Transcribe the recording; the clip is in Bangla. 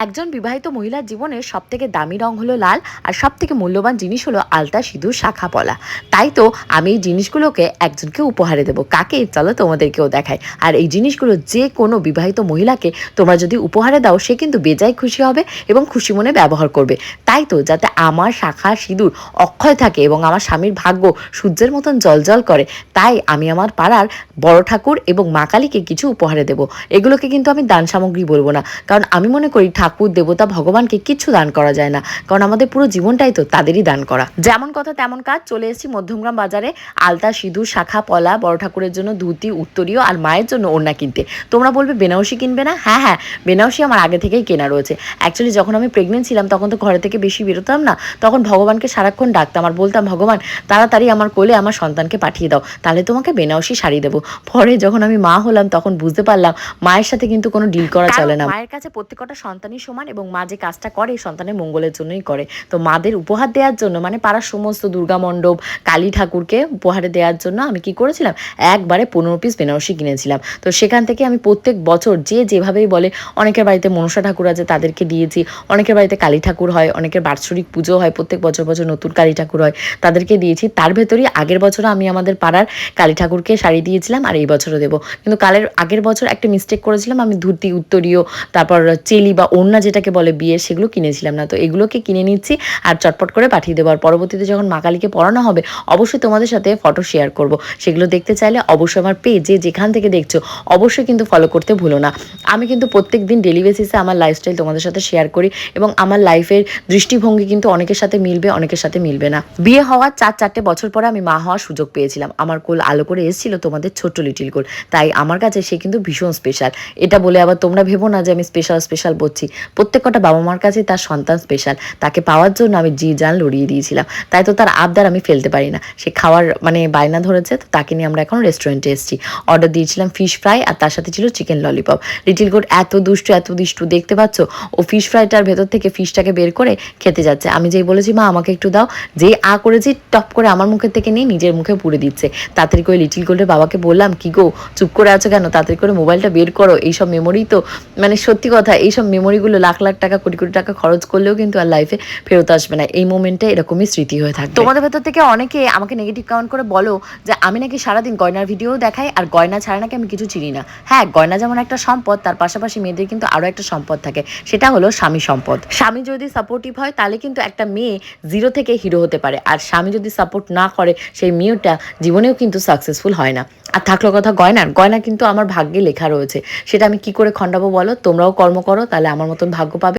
একজন বিবাহিত মহিলার জীবনের সবথেকে দামি রং হলো লাল, আর সবথেকে মূল্যবান জিনিস হলো আলতা, সিঁদুর, শাখা পলা। তাই তো আমি এই জিনিসগুলোকে একজনকে উপহারে দেবো। কাকে? চলো তোমাদেরকেও দেখাই। আর এই জিনিসগুলো যে কোনো বিবাহিত মহিলাকে তোমরা যদি উপহারে দাও, সে কিন্তু বেজায় খুশি হবে এবং খুশি মনে ব্যবহার করবে। তাই তো, যাতে আমার শাখা সিঁদুর অক্ষয় থাকে এবং আমার স্বামীর ভাগ্য সূর্যের মতন জলজল করে, তাই আমি আমার পাড়ার বড় ঠাকুর এবং মা কালীকে কিছু উপহারে দেবো। এগুলোকে কিন্তু আমি দান সামগ্রী বলবো না, কারণ আমি মনে করি ঠাকুর, দেবতা, ভগবানকে কিচ্ছু দান করা যায় না, কারণ আমাদের পুরো জীবনটাই তো তাদেরই দান করা। যেমন কথা তেমন কাজ। চলে এসেছি মধ্যমগ্রাম বাজারে আলতা, সিঁদুর, শাখা পলা, বড় ঠাকুরের জন্য ধুতি, উত্তরীয়, আর মায়ের জন্য ওড়না কিনতে। তোমরা বলবে বেনারসি কিনবে না? হ্যাঁ হ্যাঁ, বেনারসি আমার আগে থেকেই কেনা রয়েছে। অ্যাকচুয়ালি যখন আমি প্রেগনেন্ট ছিলাম তখন তো ঘরে থেকে বেশি বেরোতাম না, তখন ভগবানকে সারাক্ষণ ডাকতাম আর বলতাম, ভগবান তাড়াতাড়ি আমার কোলে আমার সন্তানকে পাঠিয়ে দাও, তাহলে তোমাকে বেনারসি শাড়ি দেবো। পরে যখন আমি মা হলাম তখন বুঝতে পারলাম মায়ের সাথে কিন্তু কোনো ডিল করা চলে না। মায়ের কাছে প্রত্যেকটা সন্তানই সমান, এবং মা যে কাজটা করে সন্তানের মঙ্গলের জন্যই করে। তো মাদের উপহার দেওয়ার জন্য, মানে পাড়ার সমস্ত দুর্গা মণ্ডপ, কালী ঠাকুরকে উপহারে দেওয়ার জন্য আমি কি করেছিলাম, একবারে 15 পিস বেনারসি কিনেছিলাম। তো সেখান থেকে আমি প্রত্যেক বছর যে যেভাবেই বলে, অনেকের বাড়িতে মনসা ঠাকুর আছে তাদেরকে দিয়েছি, অনেকের বাড়িতে কালী ঠাকুর হয়, অনেকের বাৎসরিক পুজো হয়, প্রত্যেক বছর বছর নতুন কালী ঠাকুর হয়, তাদেরকে দিয়েছি। তার ভেতরেই আগের বছরও আমি আমাদের পাড়ার কালী ঠাকুরকে শাড়ি দিয়েছিলাম, আর এই বছরও দেবো। কিন্তু আগের বছর একটা মিস্টেক করেছিলাম, আমি ধুতি, উত্তরীয়, তারপর চেলি বা ওড়না যেটাকে বলে বিয়ের, সেগুলো কিনেছিলাম না। তো এগুলোকে কিনে নিচ্ছি আর চটপট করে পাঠিয়ে দেবো। আর পরবর্তীতে যখন মা কালীকে পড়ানো হবে, অবশ্যই তোমাদের সাথে ফটো শেয়ার করব। সেগুলো দেখতে চাইলে অবশ্যই আমার পেজে যেখান থেকে দেখছো অবশ্যই কিন্তু ফলো করতে ভুলো না। আমি কিন্তু প্রত্যেক দিন ডেলি বেসিসে আমার লাইফস্টাইল তোমাদের সাথে শেয়ার করি, এবং আমার লাইফের দৃষ্টিভঙ্গি কিন্তু অনেকের সাথে মিলবে, অনেকের সাথে মিলবে না। বিয়ে হওয়ার 4-4টে বছর পরে আমি মা হওয়ার সুযোগ পেয়েছিলাম। আমার কোল আলো করে এসেছিল তোমাদের ছোট্ট লিটিল কোল, তাই আমার কাছে সে কিন্তু ভীষণ স্পেশাল। এটা বলে আবার তোমরা ভেবো না যে আমি স্পেশাল বলছি। প্রত্যেকটা বাবা মার কাছে তার সন্তান স্পেশাল। তাকে পাওয়ার জন্য আমি জি জান লড়িয়ে দিয়েছিলাম। তাই তো তার আবদার আমি ফেলতে পারি না। সে খাওয়ার মানে বায়না ধরেছে, তো তাকে নিয়ে আমরা এখন রেস্টুরেন্টে এসেছি। অর্ডার দিয়েছিলাম ফিশ ফ্রাই, আর তার সাথে ছিল চিকেন ললিপপ। লিটিল গুড এত দুষ্টু দেখতে পাচ্ছ, ও ফিশ ফ্রাইটার ভেতর থেকে ফিশটাকে বের করে খেতে যাচ্ছে। আমি যেই বলেছি মা আমাকে একটু দাও, যেই করেছি টপ করে আমার মুখের থেকে নিয়ে নিজের মুখে পুরে দিচ্ছে। তাড়াতাড়ি করে লিটিল গোল্ডের বাবাকে বললাম, কি গো চুপ করে আছো কেন, তাড়াতাড়ি করে মোবাইলটা বের করো। এইসব মেমোরি তো, মানে সত্যি কথা, এইসব মেমোরিগুলো লাখ টাকা, কোটি টাকা খরচ করলেও কিন্তু আর লাইফে ফেরত আসবে না। এই মোমেন্টটা এরকমই স্মৃতি হয়ে থাকবে। তোমাদের ভেতর থেকে অনেকে আমাকে নেগেটিভ কাউন্ট করে বলো যে আমি নাকি সারাদিন গয়নার ভিডিও দেখাই, আর গয়না ছাড়া নাকি আমি কিছু চিনি না। হ্যাঁ, গয়না যেমন একটা সম্পদ, তার পাশাপাশি মেয়েদের কিন্তু আরও একটা সম্পদ থাকে, সেটা হলো স্বামী সম্পদ। স্বামী যদি সাপোর্টিভ হয় তাহলে কিন্তু একটা মেয়ে 0 থেকে হিরো হতে পারে, আর স্বামী যদি সাপোর্ট না করে সেই মেয়েটা জীবনেও কিন্তু সাকসেসফুল হয় না। আর থাকলো কথা গয়না কিন্তু আমার ভাগ্যে লেখা রয়েছে, সেটা আমি কি করে খণ্ডাবো বলো? তোমরাও কর্ম করো, তাহলে আমার মতন ভাগ্য পাবে।